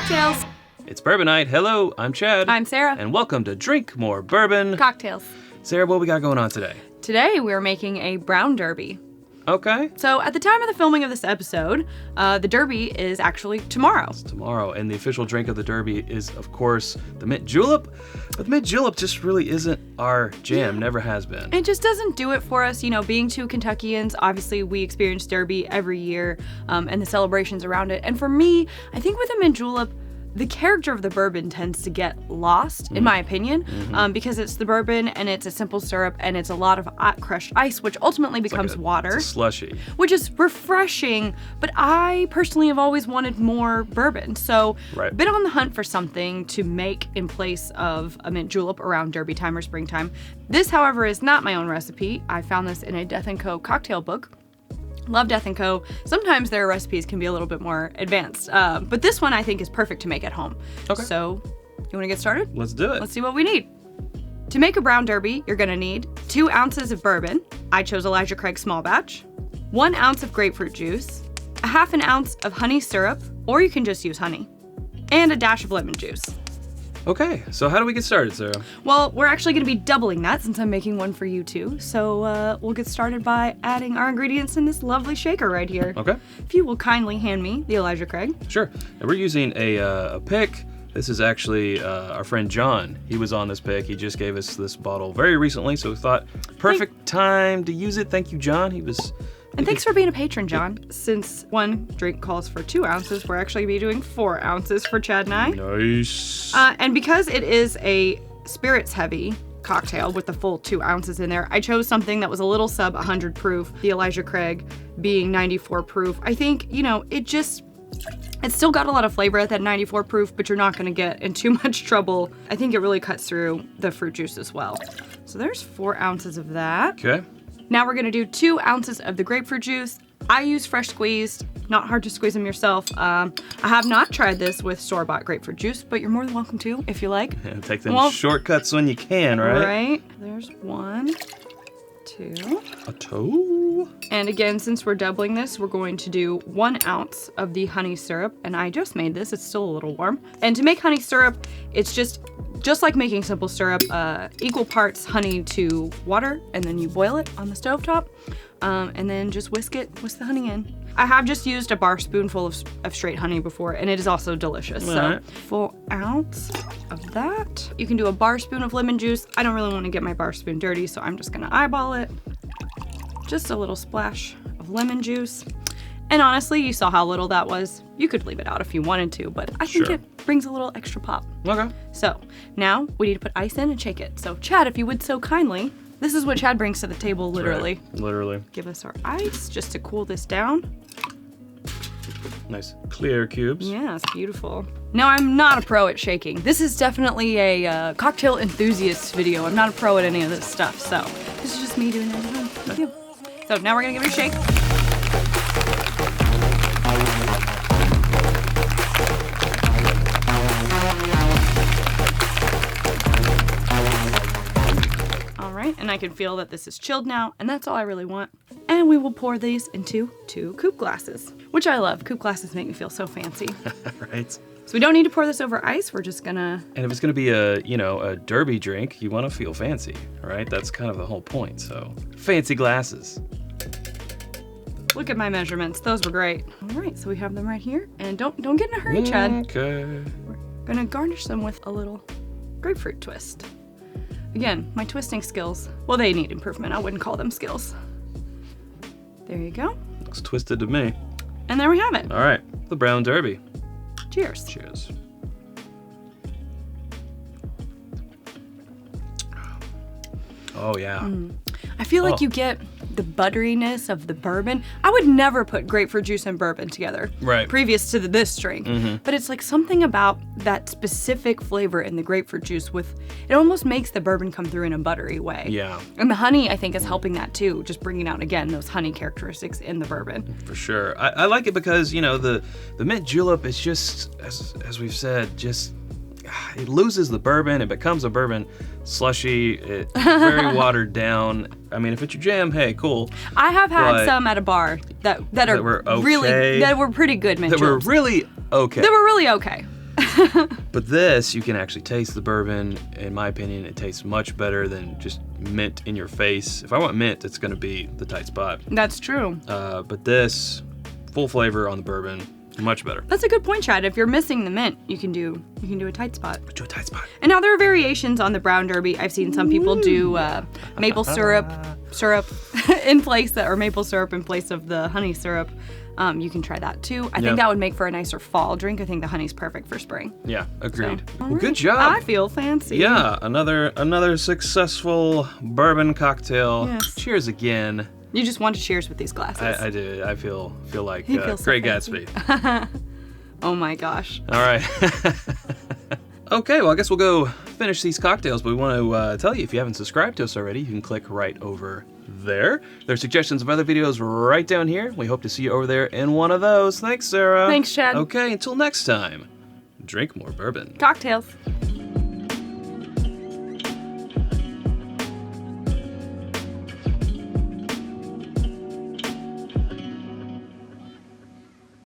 Cocktails. It's Bourbon Night. Hello, I'm Chad. I'm Sarah. And welcome to Drink More Bourbon Cocktails. Sarah, what we got going on today? Today we're making a brown derby. Okay. So at the time of the filming of this episode, the derby is actually tomorrow. It's tomorrow, and the official drink of the derby is, of course, the Mint Julep. But the Mint Julep just really isn't our jam, never has been. It just doesn't do it for us. You know, being two Kentuckians, obviously we experience derby every year and the celebrations around it. And for me, I think with the Mint Julep, the character of the bourbon tends to get lost, in my opinion, because it's the bourbon and it's a simple syrup and it's a lot of crushed ice, which ultimately becomes water. It's a slushy. Which is refreshing, but I personally have always wanted more bourbon. So been on the hunt for something to make in place of a mint julep around derby time or springtime. This, however, is not my own recipe. I found this in a Death & Co. cocktail book. Love Death & Co. Sometimes their recipes can be a little bit more advanced, but this one I think is perfect to make at home. Okay. So, you want to get started? Let's do it. Let's see what we need. To make a brown derby, you're going to need 2 ounces of bourbon. I chose Elijah Craig small batch. 1 ounce of grapefruit juice. A half an ounce of honey syrup, or you can just use honey. And a dash of lemon juice. Okay, so how do we get started, Sarah? Well, we're actually going to be doubling that since I'm making one for you too. So we'll get started by adding our ingredients in this lovely shaker right here. Okay. If you will kindly hand me the Elijah Craig. Sure. And we're using a pick. This is actually our friend John. He was on this pick. He just gave us this bottle very recently, so we thought perfect time to use it. Thank you, John. And thanks for being a patron, John. Since one drink calls for 2 ounces, we're actually going to be doing 4 ounces for Chad and I. Nice. And because it is a spirits-heavy cocktail with the full 2 ounces in there, I chose something that was a little sub 100 proof, the Elijah Craig being 94 proof. I think, you know, it's still got a lot of flavor at that 94 proof, but you're not going to get in too much trouble. I think it really cuts through the fruit juice as well. So there's 4 ounces of that. Okay. Now we're gonna do 2 ounces of the grapefruit juice. I use fresh squeezed, not hard to squeeze them yourself. I have not tried this with store-bought grapefruit juice, but you're more than welcome to if you like. Yeah, take them shortcuts when you can, right? Right, there's 1, 2. A toe. And again, since we're doubling this, we're going to do 1 ounce of the honey syrup, and I just made this, it's still a little warm. And to make honey syrup, it's just like making simple syrup, equal parts honey to water, and then you boil it on the stovetop, and then just whisk the honey in. I have just used a bar spoonful of straight honey before, and it is also delicious. So, full ounce of that. You can do a bar spoon of lemon juice. I don't really want to get my bar spoon dirty, so I'm just gonna eyeball it. Just a little splash of lemon juice. And honestly, you saw how little that was. You could leave it out if you wanted to, but I think it brings a little extra pop. Okay. So now we need to put ice in and shake it. So Chad, if you would so kindly, this is what Chad brings to the table, literally. Right. Literally. Give us our ice just to cool this down. Nice clear cubes. Yeah, it's beautiful. Now, I'm not a pro at shaking. This is definitely a cocktail enthusiast video. I'm not a pro at any of this stuff, so this is just me doing it at home with you. So now we're gonna give it a shake. And I can feel that this is chilled now, and that's all I really want. And we will pour these into 2 coupe glasses, which I love. Coupe glasses make me feel so fancy. Right. So we don't need to pour this over ice. We're just gonna... And if it's gonna be a derby drink, you wanna feel fancy, right? That's kind of the whole point, so. Fancy glasses. Look at my measurements. Those were great. All right, so we have them right here. And don't get in a hurry, Chad. Okay. We're gonna garnish them with a little grapefruit twist. Again, my twisting skills, well, they need improvement. I wouldn't call them skills. There you go. Looks twisted to me. And there we have it. All right, the brown derby. Cheers. Cheers. Oh, yeah. I feel like you get the butteriness of the bourbon. I would never put grapefruit juice and bourbon together. Right. Previous to this drink. But it's like something about that specific flavor in the grapefruit juice it almost makes the bourbon come through in a buttery way. Yeah. And the honey, I think, is helping that too. Just bringing out, again, those honey characteristics in the bourbon. For sure. I like it because, the mint julep is just, as we've said, it loses the bourbon. It becomes a bourbon slushy. It's very watered down. I mean, if it's your jam, hey, cool. I have had some at a bar that were okay, really, that were pretty good mint That were juleps. really okay. They were really okay. But this, you can actually taste the bourbon. In my opinion, it tastes much better than just mint in your face. If I want mint, it's going to be the tight spot. That's true. But this, full flavor on the bourbon, much better. That's a good point, Chad. If you're missing the mint, you can do a tight spot. Do a tight spot. And now there are variations on the brown derby. I've seen some people do maple syrup in place, or maple syrup in place of the honey syrup. You can try that too. I think that would make for a nicer fall drink. I think the honey's perfect for spring. Yeah, agreed. So, well, right. good job. I feel fancy. Yeah, another successful bourbon cocktail. Yes. Cheers again. You just want to cheers with these glasses. I do. I feel like He feels so Great fancy. Gatsby. Oh my gosh. All right. Okay, well, I guess we'll go finish these cocktails, but we want to tell you, if you haven't subscribed to us already, you can click right over there. There's suggestions of other videos right down here. We hope to see you over there in one of those. Thanks, Sarah. Thanks, Chad. Okay, until next time, drink more bourbon. Cocktails.